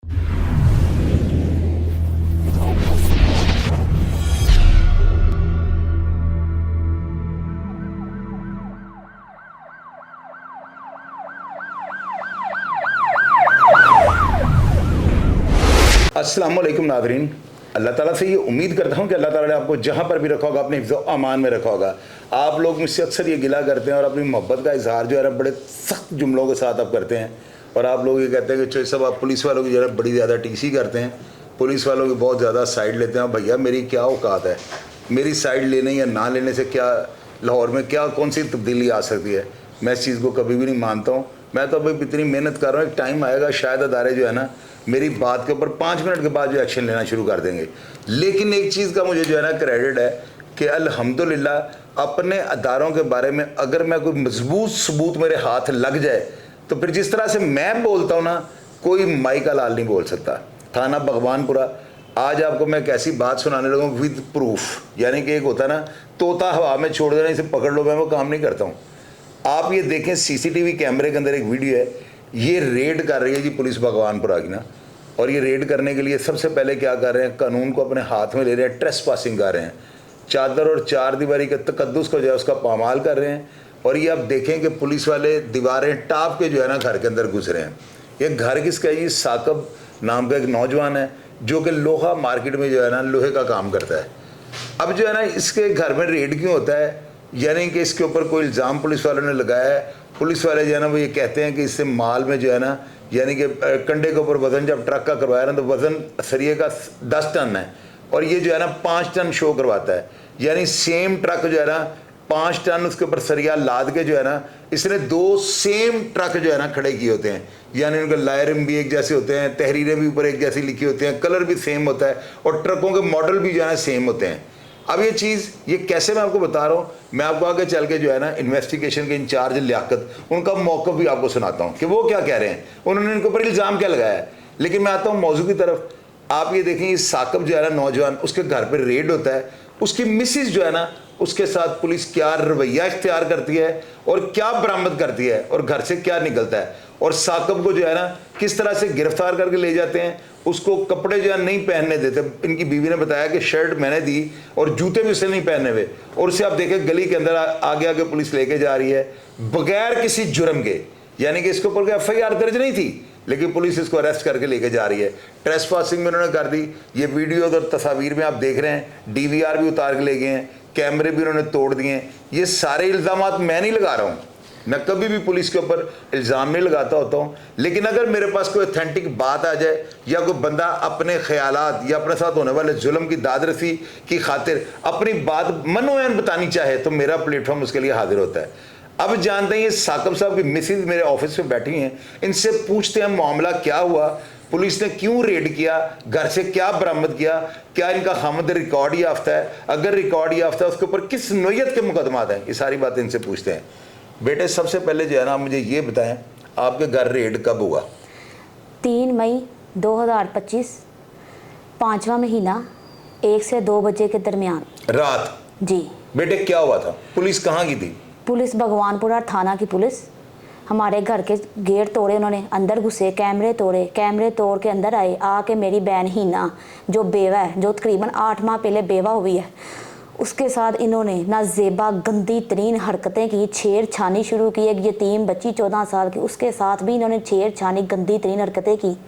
अस्सलाम वालेकुम नाज़रीन, अल्लाह ताला से ये उम्मीद करता हूँ कि अल्लाह ताला ने आपको जहाँ पर भी रखा होगा अपने हिफ्ज़ अमान में रखा होगा। आप लोग मुझसे अक्सर ये गिला करते हैं और अपनी मोहब्बत का इजहार जो है ना बड़े सख्त जुमलों के साथ आप करते हैं और आप लोग ये कहते हैं कि चोई साहब आप पुलिस वालों की जो है बड़ी ज़्यादा टीसी करते हैं, पुलिस वालों की बहुत ज़्यादा साइड लेते हैं। भैया मेरी क्या औकात है, मेरी साइड लेने या ना लेने से क्या लाहौर में क्या कौन सी तब्दीली आ सकती है? मैं इस चीज़ को कभी भी नहीं मानता हूँ। मैं तो अभी इतनी मेहनत कर रहा हूँ, एक टाइम आएगा शायद अदारे जो है ना मेरी बात के ऊपर 5 मिनट के बाद जो एक्शन लेना शुरू कर देंगे। लेकिन एक चीज़ का मुझे जो है ना क्रेडिट है कि अल्हम्दुलिल्लाह अपने अदारों के बारे में अगर मैं कोई मजबूत सबूत मेरे हाथ लग जाए तो फिर जिस तरह से मैं बोलता हूँ ना कोई माई का लाल नहीं बोल सकता। थाना भगवानपुरा, आज आपको मैं कैसी बात सुनाने लगा हूँ विद प्रूफ, यानी कि एक होता है ना तोता हवा में छोड़ देना इसे पकड़ लो, मैं वो काम नहीं करता हूँ। आप ये देखें सीसीटीवी कैमरे के अंदर एक वीडियो है, ये रेड कर रही है जी पुलिस भगवानपुरा की ना, और ये रेड करने के लिए सबसे पहले क्या कर रहे हैं, कानून को अपने हाथ में ले रहे हैं, ट्रेस पासिंग कर रहे हैं, चादर और चार दीवारी के तकद्दुस को जो है उसका पामाल कर रहे हैं। और ये आप देखें कि पुलिस वाले दीवारें टाप के जो है ना घर के अंदर घुस रहे हैं। ये घर किसका है? ये साकब नाम का एक नौजवान है जो कि लोहा मार्केट में जो है ना लोहे का काम करता है। अब जो है ना इसके घर में रेड क्यों होता है, यानी कि इसके ऊपर कोई इल्ज़ाम पुलिस वालों ने लगाया है। पुलिस वाले जो है ना वो ये कहते हैं कि इससे माल में जो है ना यानी कि कंडे के ऊपर वज़न जब ट्रक का करवाया ना तो वज़न सरिये का 10 टन है और ये जो है ना 5 टन शो करवाता है। यानी सेम ट्रक जो है ना 5 टन उसके ऊपर सरिया लाद के जो है ना इसने 2 सेम ट्रक जो है ना खड़े किए होते हैं, यानी उनके लायरम भी एक जैसे होते हैं, तहरीरें भी ऊपर एक जैसी लिखी होती हैं, कलर भी सेम होता है और ट्रकों के मॉडल भी जो है ना सेम होते हैं। अब ये चीज़ ये कैसे मैं आपको बता रहा हूँ, मैं आपको आगे चल के जो है ना इन्वेस्टिगेशन के इंचार्ज लियाकत उनका मौक़िफ़ भी आपको सुनाता हूँ कि वो क्या कह रहे हैं, उन्होंने इनके ऊपर इल्ज़ाम क्या लगाया है। लेकिन मैं आता हूँ मौजू की तरफ। आप ये देखें, इस साकब जो है ना नौजवान, उसके घर पर रेड होता है, उसकी मिसिस जो है ना उसके साथ पुलिस क्या रवैया इख्तियार करती है और क्या बरामद करती है और घर से क्या निकलता है, और साकब को जो है ना किस तरह से गिरफ्तार करके ले जाते हैं। उसको कपड़े जो है नहीं पहनने देते, इनकी बीवी ने बताया कि शर्ट मैंने दी और जूते भी उससे नहीं पहने हुए, और उसे आप देखें गली के अंदर आगे आगे पुलिस लेके जा रही है बगैर किसी जुर्म के, यानी कि इसके ऊपर कोई FIR दर्ज नहीं थी लेकिन पुलिस इसको अरेस्ट करके लेके जा रही है। ट्रेस पासिंग में उन्होंने कर दी। ये वीडियो और तस्वीर में आप देख रहे हैं, DVR भी उतार के ले गए हैं, कैमरे भी उन्होंने तोड़ दिए हैं। ये सारे इल्ज़ामात मैं नहीं लगा रहा हूँ, मैं कभी भी पुलिस के ऊपर इल्ज़ाम नहीं लगाता होता हूँ। लेकिन अगर मेरे पास कोई ऑथेंटिक बात आ जाए या कोई बंदा अपने ख्यालात या अपने साथ होने वाले जुल्म की दादरसी की खातिर अपनी बात मनोयन बतानी चाहे तो मेरा प्लेटफॉर्म उसके लिए हाजिर होता है। अब जानते हैं ये साकब साहब की मिसिज मेरे ऑफिस में बैठी हैं, इनसे पूछते हैं मामला क्या हुआ, पुलिस ने क्यों रेड किया, घर से क्या बरामद किया, क्या इनका खामद रिकॉर्ड याफ्ता है, अगर रिकॉर्ड याफ्ता है उसके ऊपर किस नोयत के मुकदमात हैं, ये सारी बातें इनसे पूछते हैं। बेटे सबसे पहले जो है ना मुझे ये बताएं आपके घर रेड कब हुआ? 3 मई 2025 5वां महीना 1 से 2 बजे के दरमियान रात। जी बेटे क्या हुआ था? पुलिस कहाँ की थी? पुलिस भगवानपुरा थाना की पुलिस हमारे घर के गेट तोड़े, उन्होंने अंदर घुसे, कैमरे तोड़े, कैमरे तोड़ के अंदर आए, आके मेरी बहन हीना जो बेवा है, जो तकरीबन 8 माह पहले बेवा हुई है, उसके साथ इन्होंने नाजेबा गंदी तरीन हरकतें की, छेड़छानी शुरू की। एक यतीम बच्ची 14 साल की, उसके साथ भी इन्होंने छेड़छानी गंदी तरीन हरकतें की।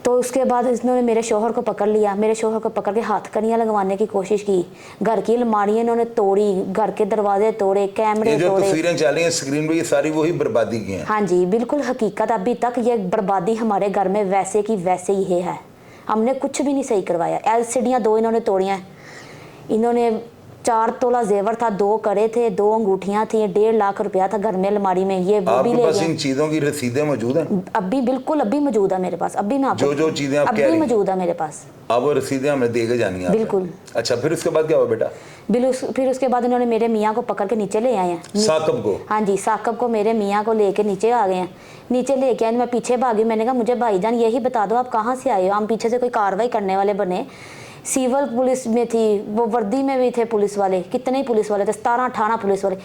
तो उसके बाद इन्होंने मेरे शोहर को पकड़ लिया, मेरे शोहर को पकड़ के हथकड़ियाँ लगवाने की कोशिश की, घर की अलमारियाँ इन्होंने तोड़ी, घर के दरवाजे तोड़े, कैमरे जो तोड़े। तस्वीरें चल रही हैं स्क्रीन पे ये सारी वही बर्बादी की हैं। हाँ जी बिल्कुल हकीकत, अभी तक ये बर्बादी हमारे घर में वैसे की वैसे ही है। हमने कुछ भी नहीं सही करवाया। LCDयाँ 2 इन्होंने तोड़ी हैं, इन्होंने 4 तोला जेवर था, 2 कड़े थे, 2 अंगूठियाँ थी, 1.5 लाख रुपया था घर में अलमारी में, ये वो भी ले गए। इन चीजों की रसीदें मौजूद हैं? अभी बिल्कुल अभी मौजूद है मेरे पास, अभी मैं आपको जो चीजें आप कह रही अभी हैं मौजूद है मेरे पास, अब वो रसीदें हमें दे के जानी है बिल्कुल। अच्छा फिर उसके बाद क्या हुआ बेटा? फिर उसके बाद इन्होंने मेरे मियाँ को पकड़ के नीचे ले आए हैं। साकब को? हाँ जी, साकब को मेरे मियाँ को लेके नीचे आ गए हैं। नीचे लेके आए, मैं पीछे भागी, मैंने कहा मुझे भाईजान यही बता दो आप कहाँ से आए हो। हम पीछे से कोई कार्रवाई करने वाले बने, सिविल पुलिस में थी, वो वर्दी में भी थे पुलिस वाले, कितने ही पुलिस वाले थे, 17-18 पुलिस वाले।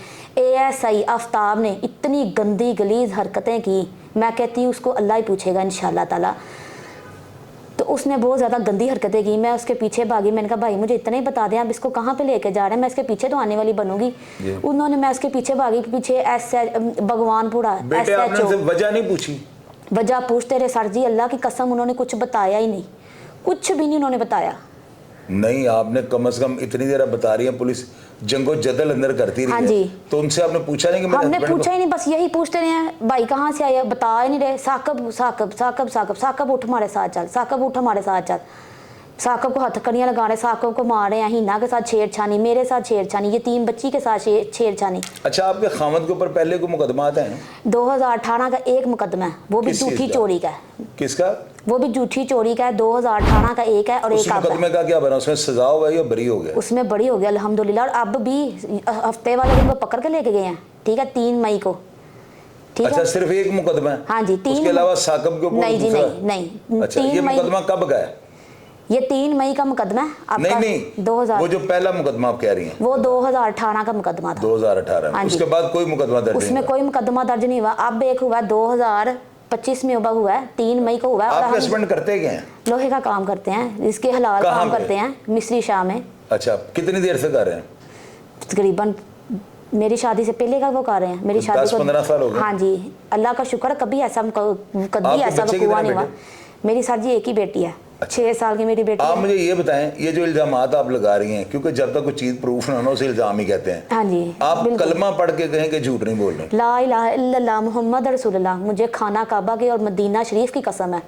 ASI आफ्ताब ने इतनी गंदी गलीज हरकतें की मैं कहती हूँ उसको अल्लाह ही पूछेगा इंशाल्लाह ताला। तो उसने बहुत ज़्यादा गंदी हरकतें की, मैं उसके पीछे भागी, मैंने कहा भाई मुझे इतना ही बता दें आप इसको कहाँ पे लेके जा रहे हैं, मैं इसके पीछे तो आने वाली बनूंगी। उन्होंने, मैं उसके पीछे भागी, पीछे भगवानपुरा SHO, वजह नहीं पूछी? वजह पूछते रहे सर जी, अल्लाह की कसम उन्होंने कुछ बताया ही नहीं, कुछ भी नहीं उन्होंने बताया। नहीं, आपने कम से कम इतनी देर बता रही है पुलिस जंगो जदल अंदर करती रही हाँ है, जी। तो उनसे आपने पूछा नहीं कि मेरे हमने हस्बैंड पूछा ही नहीं, बस यही पूछते रहे हैं भाई कहाँ से आया, बता ही नहीं रहे। साकब साकब साकब साकब साकब उठ हमारे साथ चल, साकब उठ हमारे साथ चल। साकब को हथकड़ियाँ लगा रहे, साकब को मार रहे हैं, हिना के साथ छेड़छानी, मेरे साथ छेड़छानी, ये 3 बच्ची के साथ छेड़छानी। अच्छा, आपके खामद के ऊपर पहले को मुकदमा आता है? 2018 का एक मुकदमा है, वो भी किस झूठी चीज़ का? चोरी का है। किसका? वो भी झूठी चोरी का है, 2018 का एक है और उस एक आता मुकदमे है। का क्या बना? उसमें सजा हुआ है या बरी हो गया? उसमें बड़ी हो गया अल्हम्दुलिल्लाह, और अब भी हफ्ते वाले दिन वो पकड़ के लेके गए हैं, ठीक है, 3 मई को। ठीक अच्छा, है, सिर्फ एक मुकदमा है? हाँ जी, 3। उसके अलावा साकब के ऊपर नहीं जी, दूसरा? नहीं नहीं, अच्छा, 3 ये मई, मुकदमा कब का है? ये 3 मई का मुकदमा है आपका। नहीं 2000, वो जो पहला मुकदमा आप कह रही हैं वो 2018 का मुकदमा था। 2018 में, हाँ जी। उसके बाद कोई मुकदमा दर्ज नहीं उसमें हुआ? कोई मुकदमा दर्ज नहीं हुआ। अब एक हुआ 2025 में हुआ है, 3 मई को हुआ है। और आपके हम हस्बैंड करते क्या हैं? लोहे का काम करते हैं, इसके हलाल कहाँ काम पे? करते हैं, मिस्री शाह में। अच्छा, कितनी देर से कर रहे हैं? तकरीबन मेरी शादी से पहले का वो कर रहे हैं, मेरी शादी 10-15 साल हो गए? हाँ जी, अल्लाह का शुक्र, कभी ऐसा आपके ऐसा बच्चे हुआ कितने नहीं हुआ। मेरी सर जी एक ही बेटी है, 6 साल की मेरी बेटी आप है। मुझे ये बताएं, ये जो इल्जामात आप लगा रही हैं, क्योंकि जब तक कोई चीज़ प्रूफ ना हो उसे इल्जाम ही कहते हैं। हाँ जी, आप बिल्कुल। कलमा पढ़ के कहें कि झूठ नहीं बोल रहे? ला इलाहा इल्लल्लाह मुहम्मद रसूलुल्लाह, मुझे खाना काबा की और मदीना शरीफ की कसम है,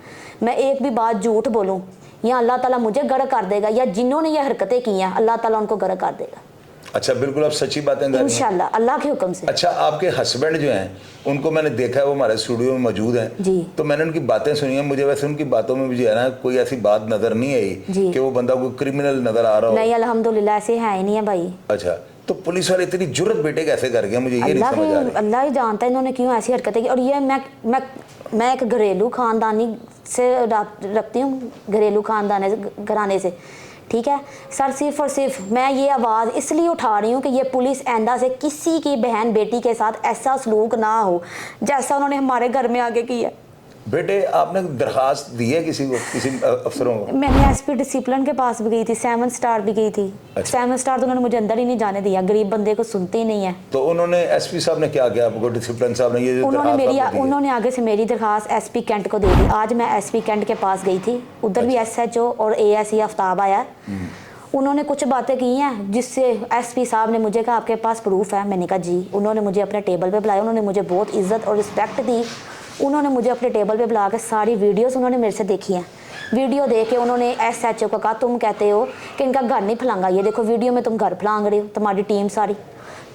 मैं एक भी बात झूठ बोलूं या अल्लाह ताला मुझे गर्क कर देगा, या जिन्होंने ये हरकतें की हैं अल्लाह ताला उनको गर्क कर देगा अच्छा, बिल्कुल आप सच्ची बातें कर रही हैं? इंशाल्लाह, अल्लाह के हुक्म से। अच्छा, आपके हस्बैंड जो हैं उनको मैंने देखा है, वो हमारे स्टूडियो में मौजूद हैं जी। तो मैंने उनकी बातें सुनी हैं। मुझे वैसे उनकी बातों में भी जो है ना कोई ऐसी बात नज़र नहीं आई कि वो बंदा कोई क्रिमिनल नज़र आ रहा हो। नहीं, अल्हम्दुलिल्लाह ऐसे है ही नहीं है भाई। अच्छा, तो पुलिस वाले इतनी जुर्रत बेटे कैसे कर गए? मुझे ये नहीं समझ आ रही। अल्लाह ही जानता है इन्होंने क्यों ऐसी हरकतें की। और ये मैं एक घरेलू खानदानी से रखती हूँ, घरेलू खानदान घराने से, ठीक है सर। सिर्फ और सिर्फ मैं ये आवाज़ इसलिए उठा रही हूँ कि ये पुलिस आइंदा से किसी की बहन बेटी के साथ ऐसा सलूक ना हो जैसा उन्होंने हमारे घर में आके किया। बेटे, आपने दरखास्त दी है किसी को, किसी अफसरों को? मैंने SP डिसिप्लिन के पास भी गई थी, 7 स्टार भी गई थी। अच्छा। 7 स्टार तो उन्होंने मुझे अंदर ही नहीं जाने दिया, गरीब बंदे को सुनते ही नहीं है। तो उन्होंने SP साहब ने क्या किया आपको? डिसिप्लिन साहब ने ये जो दरखास्त आपको दी है? उन्होंने आगे से मेरी दरखास्त SP कैंट को दे दी। आज मैं SP कैंट के पास गई थी, उधर भी SHO और ASE आफ्ताब आया। उन्होंने कुछ बातें की हैं जिससे SP साहब ने मुझे कहा आपके पास प्रूफ है? मैंने कहा जी। उन्होंने मुझे अपने टेबल पे बुलाया, उन्होंने मुझे बहुत इज्जत और रिस्पेक्ट दी। उन्होंने मुझे अपने टेबल पे बुला के सारी वीडियोस उन्होंने मेरे से देखी हैं। वीडियो देख के उन्होंने SHO को कहा तुम कहते हो कि इनका घर नहीं फैलांगा, ये देखो वीडियो में तुम घर फैलांग रहे हो, तुम्हारी टीम सारी।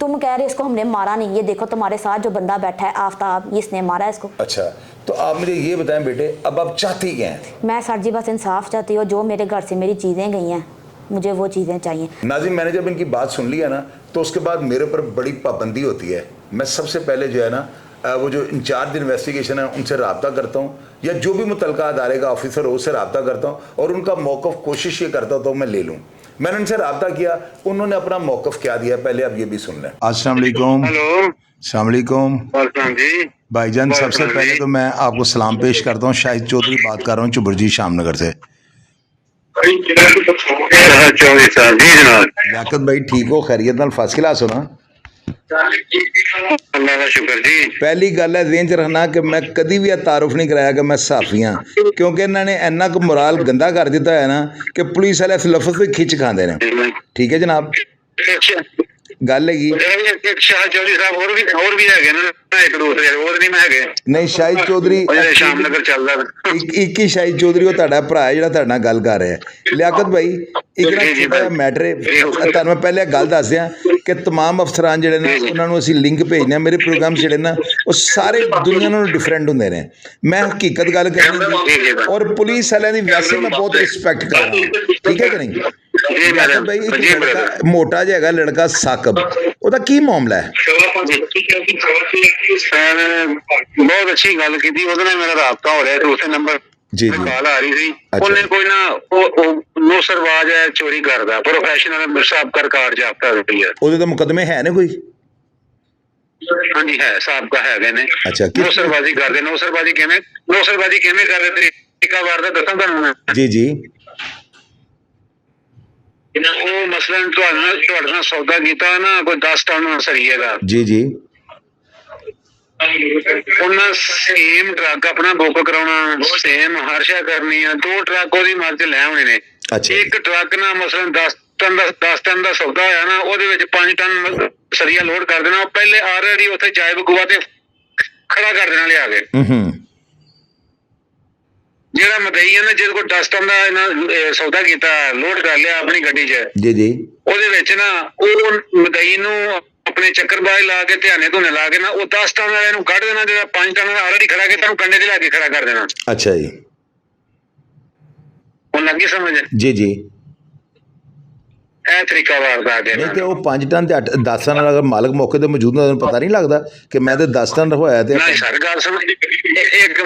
तुम कह रहे हो इसको हमने मारा नहीं, ये देखो तुम्हारे साथ जो बंदा बैठा है आफ्ताब, इसने मारा है इसको। अच्छा, तो आप मुझे ये बताएं बेटे, अब आप चाहती क्या हैं? मैं सर जी बस इंसाफ चाहती हूँ, जो मेरे घर से मेरी चीज़ें गई हैं मुझे वो चीज़ें चाहिए। नाज़िम, मैंने जब इनकी बात सुन लिया ना तो उसके बाद मेरे ऊपर बड़ी पाबंदी होती है। मैं सबसे पहले जो है ना वो जो इंचार्ज इन्वेस्टिगेशन है उनसे रब्ता करता हूँ, या जो भी मुतलका अदारे का ऑफिसर हो उससे रब्ता करता हूँ, और उनका मौक़िफ़ कोशिश ये करता हूँ तो मैं ले लूँ। मैंने उनसे रब्ता किया, उन्होंने अपना मौक़िफ़ क्या दिया पहले आप ये भी सुन लें। अस्सलाम वालेकुम। हेलो, अस्सलाम वालेकुम जी भाईजान, सबसे पहले तो मैं आपको सलाम पेश करता हूँ। शाहिद चौधरी बात कर रहा हूँ चुबुरजी शामनगर से। चौधरी साहब जी जनाब। लियाकत भाई ठीक हो? खैरियत नाल फर्स्ट क्लास हो ना? अल्लाह का शुक्र जी। पहली गल है ज़हन च रखना कि मैं कभी भी तारुफ नहीं कराया कि मैं सहाफ़ी हाँ, क्योंकि इन्होंने इन्ना को मोराल गंदा कर दिता है ना कि पुलिस वाले इस लफ्ज़ पे खिंच खाते हैं। ठीक है जनाब, गल है एक शाह चौधरी साहब और भी है ना, एक दूसरे और नहीं मैं है नहीं। शाहिद चौधरी शामनगर चलदा एक ही शाहिद चौधरी वो ਤੁਹਾਡਾ ਭਰਾ ਹੈ ਜਿਹੜਾ ਤੁਹਾਡੇ ਨਾਲ ਗੱਲ ਕਰ ਰਿਹਾ ਹੈ। ਲਿਆਕਤ ਭਾਈ ਇੱਕ ਨਾ ਛੋਟਾ ਜਿਹਾ ਮੈਟਰ ਹੈ, ਤੁਹਾਨੂੰ ਮੈਂ ਪਹਿਲੇ ਗੱਲ ਦੱਸ ਦਿਆਂ ਕਿ तमाम ਅਫਸਰਾਨ ਜਿਹੜੇ ਨੇ ਉਹਨਾਂ ਨੂੰ ਅਸੀਂ ਲਿੰਕ ਭੇਜਦੇ ਹਾਂ। ਮੇਰੇ ਪ੍ਰੋਗਰਾਮ ਜਿਹੜੇ ਨਾ ਉਹ ਸਾਰੇ ਦੁਨੀਆ ਨਾਲੋਂ ਡਿਫਰੈਂਟ ਹੁੰਦੇ ਨੇ। ਮੈਂ ਹਕੀਕਤ ਗੱਲ ਕਰਨੀ ਔਰ ਪੁਲਿਸ ਵਾਲਿਆਂ ਦੀ ਵੈਸੇ ਮੈਂ ਬਹੁਤ ਰਿਸਪੈਕਟ ਕਰਦਾ, ਠੀਕ ਹੈ ਕਿ ਨਹੀਂ? ਲਿਆਕਤ ਭਾਈ ਇੱਕ ਲੜਕਾ ਮੋਟਾ ਜਿਹਾ ਹੈਗਾ ਲੜਕਾ ਸਾਕਬ, ਉਹਦਾ ਕੀ ਮਾਮਲਾ ਹੈ? बहुत अच्छी गल की थी, ਉਹਦੇ ਨਾਲ ਮੇਰਾ ਰਾਬਤਾ ਹੋ ਰਿਹਾ ਤੇ ਉਸੇ ਨੰਬਰ जी जी ਕਾਲ ਆ ਰਹੀ ਸੀ। ਉਹਨੇ ਕੋਈ ਨਾ ਉਹ ਨੌਸਰਵਾਜ ਹੈ, ਚੋਰੀ ਕਰਦਾ, ਪ੍ਰੋਫੈਸ਼ਨਲ ਸਾਬਕਾ ਰਿਕਾਰਡ ਜਾਪਦਾ ਰਹੀ ਹੈ। ਉਹਦੇ ਤਾਂ ਮੁਕੱਦਮੇ ਹੈ ਨੇ ਕੋਈ? ਹਾਂਜੀ ਹੈ ਸਾਬਕਾ ਹੈਗੇ ਨੇ। ਅੱਛਾ, ਨੌਸਰਬਾਜ਼ੀ ਕਰਦੇ। ਨੌਸਰਬਾਜ਼ੀ ਕਿਵੇਂ ਕਰਦੇ ਤਰੀਕਾ ਵਾਰ ਦਾ ਦੱਸਾਂ ਤੁਹਾਨੂੰ ਮੈਂ। ਜੀ ਜੀ ਉਹ ਮਸਲਨ ਤੁਹਾਡੇ ਨਾਲ ਸੌਦਾ ਕੀਤਾ ਨਾ ਕੋਈ 10 ਟਨ ਸਰੀਏ ਦਾ, ਜੀ ਜੀ ਉਹਨਾਂ ਸੇਮ ਟਰੱਕ ਆਪਣਾ ਬੁੱਕ ਕਰਾਉਣਾ, ਸੇਮ ਹਰਸ਼ਾ ਕਰਨੀ ਆ, 2 ਟਰੱਕ ਉਹਦੀ ਮਰਜ਼ੀ ਲੈ ਆਉਣੇ ਨੇ। ਅੱਛਾ। ਇੱਕ ਟਰੱਕ ਨਾਲ ਮਸਲਨ 10 ਟਨ ਦਾ ਸੌਦਾ ਹੋਇਆ ਨਾ, ਉਹਦੇ ਵਿੱਚ 5 ਟਨ ਸਰੀਆ ਲੋਡ ਕਰ ਦੇਣਾ। ਉਹ ਪਹਿਲੇ ਆਲਰੇਡੀ ਉੱਥੇ ਚਾਏ ਬਗੂਆ ਤੇ ਖੜਾ ਕਰ ਦੇਣਾ ਲਿਆ ਕੇ। ਜਿਹੜਾ ਮਦਈ ਹੈ ਨਾ, ਜਿਹਦੇ ਕੋਲ 10 ਟਨ ਦਾ ਇਹਨਾਂ ਸੌਦਾ ਕੀਤਾ, ਲੋਡ ਕਰ ਲਿਆ ਆਪਣੀ ਗੱਡੀ 'ਚ, ਜੀ ਜੀ ਉਹਦੇ ਵਿੱਚ ਨਾ ਉਹ ਮਦਈ ਨੂੰ ਆਪਣੇ ਚੱਕਰਬਾਜ਼ ਲਾ ਕੇ ਧਿਆਨੇ ਧੁਨੇ ਲਾ ਕੇ ਨਾ ਉਹ 10 ਟਨ ਵਾਲੇ ਨੂੰ ਕੱਢ ਦੇਣਾ। ਜਿਹੜਾ 5 ਟਨ ਦਾ ਆਲਰੇਡੀ ਖੜਾ ਕੀਤਾ ਉਹਨੂੰ ਕੰਡੇ ਤੇ ਲਾ ਕੇ ਖੜਾ ਕਰ ਦੇਣਾ। ਅੱਛਾ ਜੀ, ਹੁਣ ਲੱਗੀ ਸਮਝ? ਜੀ ਜੀ ਇਹ ਤਰੀਕਾ ਵਾਰਦਾ ਆ ਗਿਆ ਨਹੀਂ ਤੇ ਉਹ 5 ਟਨ ਤੇ 10 ਟਨ ਅਗਰ ਮਾਲਕ ਮੌਕੇ ਤੇ ਮੌਜੂਦ ਹੁੰਦਾ ਉਹਨੂੰ ਪਤਾ ਨਹੀਂ ਲੱਗਦਾ ਕਿ ਮੈਂ ਤੇ 10 ਟਨ ਰਖਵਾਇਆ ਤੇ ਨਹੀਂ ਸਰ ਗੱਲ ਸੁਣ, ਇੱਕ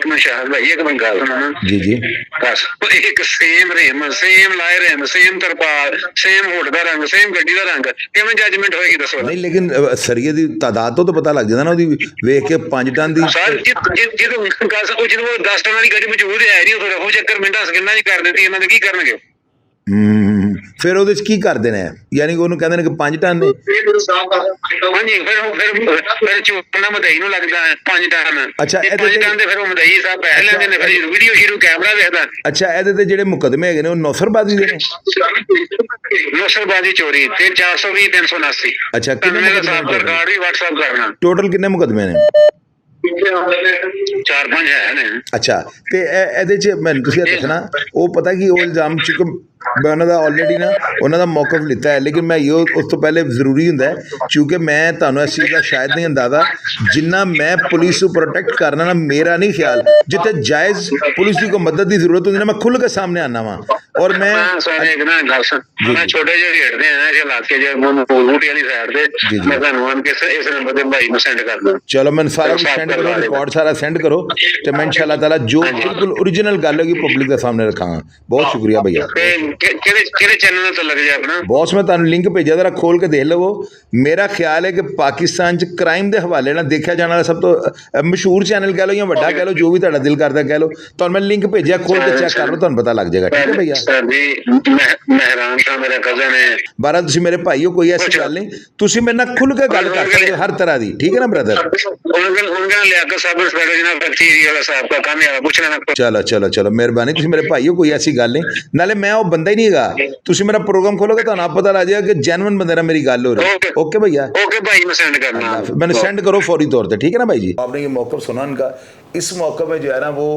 ਮਸ਼ਾਹਰ ਭਾਈ, ਇੱਕ ਮਿੰਟ ਗੱਲ ਸੁਣਾ। ਜੀ ਜੀ ਬਸ ਇੱਕ ਸੇਮ ਰਿਮ, ਸੇਮ ਲਾਏ ਰਿਮ, ਸੇਮ ਤਰਪਾਲ, ਸੇਮ ਹੁੱਡ ਦਾ ਰੰਗ, ਸੇਮ ਗੱਡੀ ਦਾ ਰੰਗ, ਕਿਵੇਂ ਜੱਜਮੈਂਟ ਹੋਏਗੀ ਦੱਸੋ? ਨਹੀਂ ਲੇਕਿਨ ਸਰੀਏ ਦੀ ਤਾਦਾਦ ਤੋਂ ਤਾਂ ਪਤਾ ਲੱਗ ਜਾਂਦਾ ਨਾ ਉਹਦੀ ਵੇਖ ਕੇ 5 ਟਨ ਦੀ। ਸਰ ਜਦੋਂ ਜਦੋਂ 10 ਟਨਾਂ ਦੀ ਗੱਡੀ ਮੌਜੂਦ ਹੈ ਨਹੀਂ, ਉਹ ਚੱਕਰ ਮਿੰਟਾਂ ਸਕਿੰਟਾਂ 'ਚ ਕਰ ਦਿੱਤੀ, ਇਹਨਾਂ ਦੇ ਕੀ ਕਰਨਗੇ? ਫਿਰ ਉਹਦੇ 'ਚ ਕੀ ਕਰਦੇ ਨੇ? ਯਾਨੀ ਉਹਨੂੰ ਕਹਿੰਦੇ ਨੇ ਕਿ 5 ਟਨ ਨੇ। ਹਾਂਜੀ, ਫਿਰ ਚੂਨਾ ਮਦਈ ਨੂੰ ਲੱਗਦਾ 5 ਟਨ। ਅੱਛਾ, ਇਹਦੇ 5 ਟਨ ਤੇ ਫਿਰ ਉਹ ਮਦਈ ਸਾਹਿਬ ਪੈਸੇ ਲੈਂਦੇ ਨੇ, ਫਿਰ ਵੀਡੀਓ ਸ਼ੀਰੂ ਕੈਮਰਾ ਵੇਖਦਾ। ਅੱਛਾ, ਇਹਦੇ ਤੇ ਜਿਹੜੇ ਮੁਕਦਮੇ ਹੈਗੇ ਨੇ ਉਹ ਨੌਸਰਬਾਜ਼ੀ ਦੇ ਨੇ? ਨੌਸਰਬਾਜ਼ੀ, ਚੋਰੀ ਤੇ 420 379। ਅੱਛਾ, ਕਿੰਨੇ ਮੁਕਦਮੇ ਰਿਕਾਰਡ ਵੀ WhatsApp ਕਰਨਾ। ਟੋਟਲ ਕਿੰਨੇ ਮੁਕਦਮੇ ਨੇ? 4-5 ਹੈ ਨੇ। ਅੱਛਾ, ਤੇ ਇਹਦੇ 'ਚ ਮੈਨੂੰ ਤੁਸੀਂ ਦੱਸਣਾ ਉਹ ਪਤਾ ਕਿ ਉਹ ਇਲਜ਼ਾਮ ਚੁੱਕ ਮੈਂ ਉਹਨਾਂ ਦਾ ਆਲਰੇਡੀ ਨਾ ਉਹਨਾਂ ਦਾ ਮੌਕਫ ਲਿੱਤਾ ਹੈ, ਲੇਕਿਨ ਮੈਂ ਇਹੋ ਉਸ ਤੋਂ ਪਹਿਲੇ ਜ਼ਰੂਰੀ ਹੁੰਦਾ ਹੈ ਕਿਉਂਕਿ ਮੈਂ ਤੁਹਾਨੂੰ ਇਸ ਚੀਜ਼ ਦਾ ਸ਼ਾਇਦ ਨਹੀਂ ਅੰਦਾਜ਼ਾ ਜਿੰਨਾ ਮੈਂ ਪੁਲਿਸ ਨੂੰ ਪ੍ਰੋਟੈਕਟ ਕਰਨਾ ਨਾ, ਮੇਰਾ ਨਹੀਂ ਖਿਆਲ ਜਿੱਥੇ ਜਾਇਜ਼ ਪੁਲਿਸ ਦੀ ਕੋਈ ਮਦਦ ਦੀ ਜ਼ਰੂਰਤ ਹੁੰਦੀ ਨਾ ਮੈਂ ਖੁੱਲ੍ਹ ਕੇ ਸਾਹਮਣੇ ਆਉਂਦਾ ਵਾਂ। ਔਰ ਮੈਂ ਇੱਕ ਨਾ ਗੱਲ ਸੁਣ, ਮੈਂ ਛੋਟੇ ਜਿਹੇ ਰੇਟਦੇ ਆ ਜੇ ਇਲਾਕੇ ਜੇ ਬੂਟੀ ਵਾਲੀ ਸਾਈਡ ਤੇ, ਮੈਂ ਤੁਹਾਨੂੰ ਆਨ ਕੇ ਇਸ ਨੰਬਰ ਤੇ ਭਾਈ ਨੂੰ ਸੈਂਡ ਕਰਦਾ। ਚਲੋ ਮੈਨੂੰ ਸਾਰਾ ਕੁਝ ਸੈਂਡ ਕਰੋ, ਰਿਕਾਰਡ ਸਾਰਾ ਸੈਂਡ ਕਰੋ ਤੇ ਮੈਂ ਇਨਸ਼ਾਅੱਲਾ ਤਾਲਾ ਜੋ ਬਿਲਕੁਲ ਓਰੀਜਨਲ ਗੱਲ ਹੋਗੀ ਪਬਲਿਕ ਦੇ ਸਾਹਮਣੇ ਰੱਖਾਂਗਾ। ਬਹੁਤ ਸ਼ੁਕਰੀਆ ਭਈਆ। ਕਿਹੜੇ ਚੈਨਲ ਤੋਂ ਲੱਗ ਜਾ ਆਪਣਾ? ਬੌਸ ਮੈਂ ਤੁਹਾਨੂੰ ਲਿੰਕ ਭੇਜਿਆ, ਜਰਾ ਖੋਲ ਕੇ ਦੇਖ ਲਵੋ। ਮੇਰਾ ਖਿਆਲ ਹੈ ਕਿ ਪਾਕਿਸਤਾਨ 'ਚ ਕ੍ਰਾਈਮ ਦੇ ਹਵਾਲੇ ਨਾਲ ਦੇਖਿਆ ਜਾਣ ਵਾਲਾ ਸਭ ਤੋਂ ਮਸ਼ਹੂਰ ਚੈਨਲ ਕਹਿ ਲਓ ਜਾਂ ਵੱਡਾ ਕਹਿ ਲਓ, ਜੋ ਵੀ ਤੁਹਾਡਾ ਦਿਲ ਕਰਦਾ ਕਹਿ ਲਓ। ਤੁਹਾਨੂੰ ਮੈਂ ਲਿੰਕ ਭੇਜਿਆ, ਖੋਲ ਕੇ ਚੈੱਕ ਕਰ ਲਓ, ਤੁਹਾਨੂੰ ਪਤਾ ਲੱਗ ਜਾਏਗਾ। ਠੀਕ ਹੈ ਭਈਆ? ਸਰ ਜੀ ਮਹਿਰਾਨ ਤਾਂ ਮੇਰਾ ਕਜ਼ਨ ਹੈ। ਬਾਰਾ ਤੁਸੀਂ ਮੇਰੇ ਭਾਈ ਹੋ, ਕੋਈ ਐਸੀ ਗੱਲ ਨਹੀਂ, ਤੁਸੀਂ ਮੇਰੇ ਨਾਲ ਖੁੱਲ੍ਹ ਕੇ ਗੱਲ ਕਰ ਸਕਦੇ ਹਰ ਤਰ੍ਹਾਂ ਦੀ। ਠੀਕ ਹੈ ਨਾ ਬ੍ਰਦਰ? ਚਲੋ ਚਲੋ ਚਲੋ ਮਿਹਰਬਾਨੀ, ਤੁਸੀਂ ਮੇਰੇ ਭਾਈ ਹੋ, ਕੋਈ ਐਸੀ ਗੱਲ ਨਹੀਂ। ਨਾਲੇ ਮੈਂ ਉਹ ਬੰਦਾ ਹੀ ਨਹੀਂ ਹੈਗਾ, ਤੁਸੀਂ ਮੇਰਾ प्रोग्राम खोलोगे तो आप पता लग जाएगा कि जेन्युइन बंदे ना मेरी गल हो रही है। ओके भैया, ओके भाई, मैं सेंड करना, मैंने सेंड करो फौरी तौर पे। ठीक है ना भाई जी? आपने ये मौक़िफ़ सुना इनका, इस मौक़िफ़ में जो है ना वो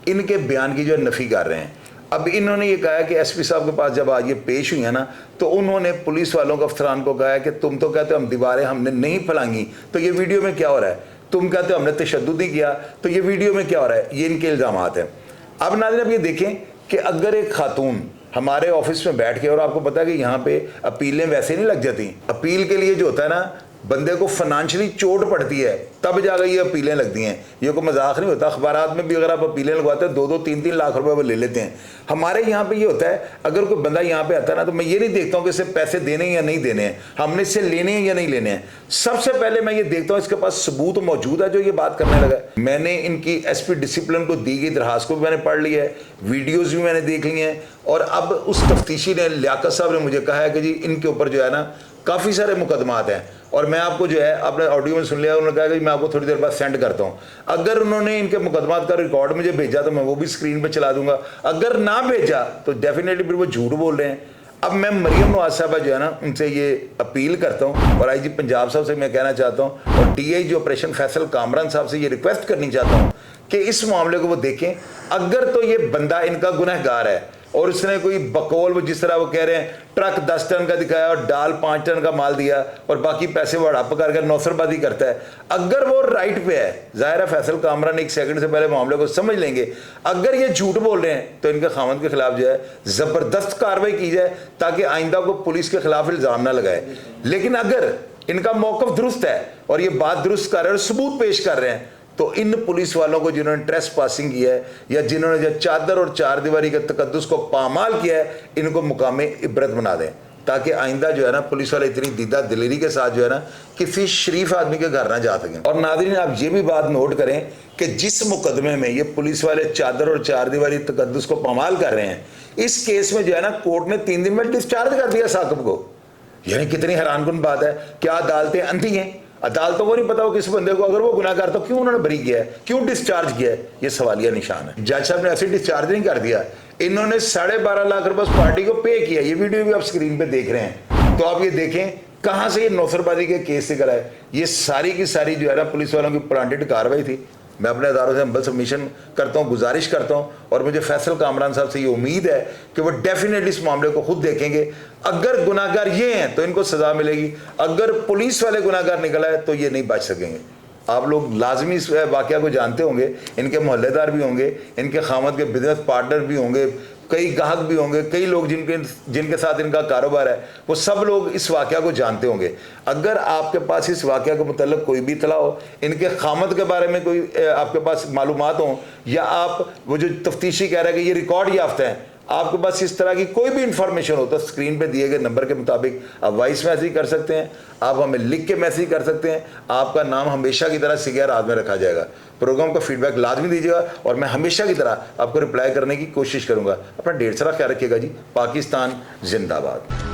इनके बयान की जो है नफ़ी कर रहे हैं। अब इन्होंने ये कहा कि एसपी साहब के पास जब आज ये पेश हुई है ना, तो उन्होंने पुलिस वालों को, अफसरान को कहा कि तुम तो कहते हो हम दीवारें हमने नहीं फैलांगी, तो ये वीडियो में क्या हो रहा है? तुम कहते हो हमने तशद्दुद नहीं किया, तो ये वीडियो में क्या हो रहा है? ये इनके इल्ज़ामात हैं। अब नाज़रीन अब ये देखें कि अगर एक खातून हमारे ऑफिस में बैठ के, और आपको पता है कि यहाँ पे अपीलें वैसे नहीं लग जाती, अपील के लिए जो होता है ना बंदे को फाइनेंशियली चोट पड़ती है तब जाकर ये अपीलें लगती हैं। ये कोई मजाक नहीं होता। अखबारात में भी अगर आप अपीलें लगवाते हैं 2-2 3-3 लाख रुपए वो ले लेते हैं। हमारे यहाँ पे ये होता है, अगर कोई बंदा यहाँ पे आता है ना, तो मैं ये नहीं देखता हूँ कि इसे पैसे देने हैं या नहीं देने हैं, हमने इससे लेने हैं या नहीं लेने हैं। सबसे पहले मैं ये देखता हूँ इसके पास सबूत मौजूद है जो ये बात करने लगा है। मैंने इनकी एसपी डिसिप्लिन को दी गई दरखास्त को भी मैंने पढ़ लिया है, वीडियोज़ भी मैंने देख ली हैं, और अब उस तफ्तीशी ने, लियाकत साहब ने मुझे कहा है कि जी इनके ऊपर जो है ना काफ़ी सारे मुकदमात हैं। और मैं आपको जो है आपने ऑडियो में सुन लिया, उन्होंने कहा कि मैं आपको थोड़ी देर बाद सेंड करता हूँ। अगर उन्होंने इनके मुकदमात का रिकॉर्ड मुझे भेजा तो मैं वो भी स्क्रीन पे चला दूंगा, अगर ना भेजा तो डेफिनेटली फिर वो झूठ बोल रहे हैं। अब मैं मरियम नवाज साहबा जो है ना उनसे ये अपील करता हूँ, और IG पंजाब साहब से मैं कहना चाहता हूँ, और DIG ऑपरेशन फैसल कामरान साहब से ये रिक्वेस्ट करनी चाहता हूँ कि इस मामले को वो देखें। अगर तो ये बंदा इनका गुनहगार है और उसने कोई बकौल, वो जिस तरह वो कह रहे हैं ट्रक 10 टन का दिखाया और डाल 5 टन का माल दिया और बाकी पैसे वो हड़प करके नौसरबाजी करता है, अगर वो राइट पे है, जाहिर है फैसल कामरान 1 सेकंड से पहले मामले को समझ लेंगे। अगर ये झूठ बोल रहे हैं तो इनके खामद के खिलाफ जो है ज़बरदस्त कार्रवाई की जाए ताकि आइंदा को पुलिस के खिलाफ इल्ज़ाम ना लगाए। लेकिन अगर इनका मौक़िफ़ दुरुस्त है और ये बात दुरुस्त कर रहे हैं और सबूत पेश कर रहे हैं, तो इन पुलिस वालों को जिन्होंने ट्रेस पासिंग किया है या जिन्होंने जो चादर और चार दीवारी के तकद्दुस को पामाल किया है, इनको मुकाम इबरत बना दें। ताकि आइंदा जो है ना पुलिस वाले इतनी दीदा दिलेरी के साथ जो है ना किसी शरीफ आदमी के घर ना जा सकें। और नाज़रीन आप ये भी बात नोट करें कि जिस मुकदमे में ये पुलिस वाले चादर और चार दीवारी तकद्दुस को पामाल कर रहे हैं, इस केस में जो है ना कोर्ट ने 3 दिन में डिस्चार्ज कर दिया साकिब को। यानी कितनी हैरानकुन बात है। क्या अदालतें अंधी हैं? अदालतों को नहीं पता हो किस बंदे को अगर वो गुनाहगार तो क्यों उन्होंने बरी किया है, क्यों डिस्चार्ज किया है? ये सवालिया निशान है। जज साहब ने ऐसे डिस्चार्ज नहीं कर दिया, इन्होंने 12.5 लाख रुपए उस पार्टी को पे किया। ये वीडियो भी आप स्क्रीन पे देख रहे हैं, तो आप ये देखें कहां से ये नौसरबाजी के केस से कराए। ये सारी की सारी जो है ना पुलिस वालों की प्लांटेड कार्रवाई थी। मैं अपने अदारों से हम्बल सबमिशन करता हूँ, गुजारिश करता हूँ, और मुझे फैसल कामरान साहब से ये उम्मीद है कि वो डेफिनेटली इस मामले को खुद देखेंगे। अगर गुनाहगार ये हैं तो इनको सजा मिलेगी, अगर पुलिस वाले गुनाहगार निकला है तो ये नहीं बच सकेंगे। आप लोग लाजमी इस वाक़या को जानते होंगे, इनके मोहल्लेदार भी होंगे, इनके खामद के बिजनेस पार्टनर भी होंगे, कई ग्राहक भी होंगे, कई लोग जिनके साथ इनका कारोबार है, वो सब लोग इस वाक़या को जानते होंगे। अगर आपके पास इस वाक़या के मुतल्लिक़ कोई भी इत्तला हो, इनके खामद के बारे में कोई आपके पास मालूमात हो, या आप वो जो तफ्तीशी कह रहे हैं कि ये रिकॉर्ड याफ्ता है, आपके पास इस तरह की कोई भी इंफॉर्मेशन हो तो स्क्रीन पे दिए गए नंबर के मुताबिक आप वॉइस मैसेज कर सकते हैं, आप हमें लिख के मैसेज कर सकते हैं। आपका नाम हमेशा की तरह सिगेर रात में रखा जाएगा। प्रोग्राम का फीडबैक लाजमी दीजिएगा और मैं हमेशा की तरह आपको रिप्लाई करने की कोशिश करूंगा। अपना ढेर सारा ख्याल रखिएगा जी। पाकिस्तान जिंदाबाद।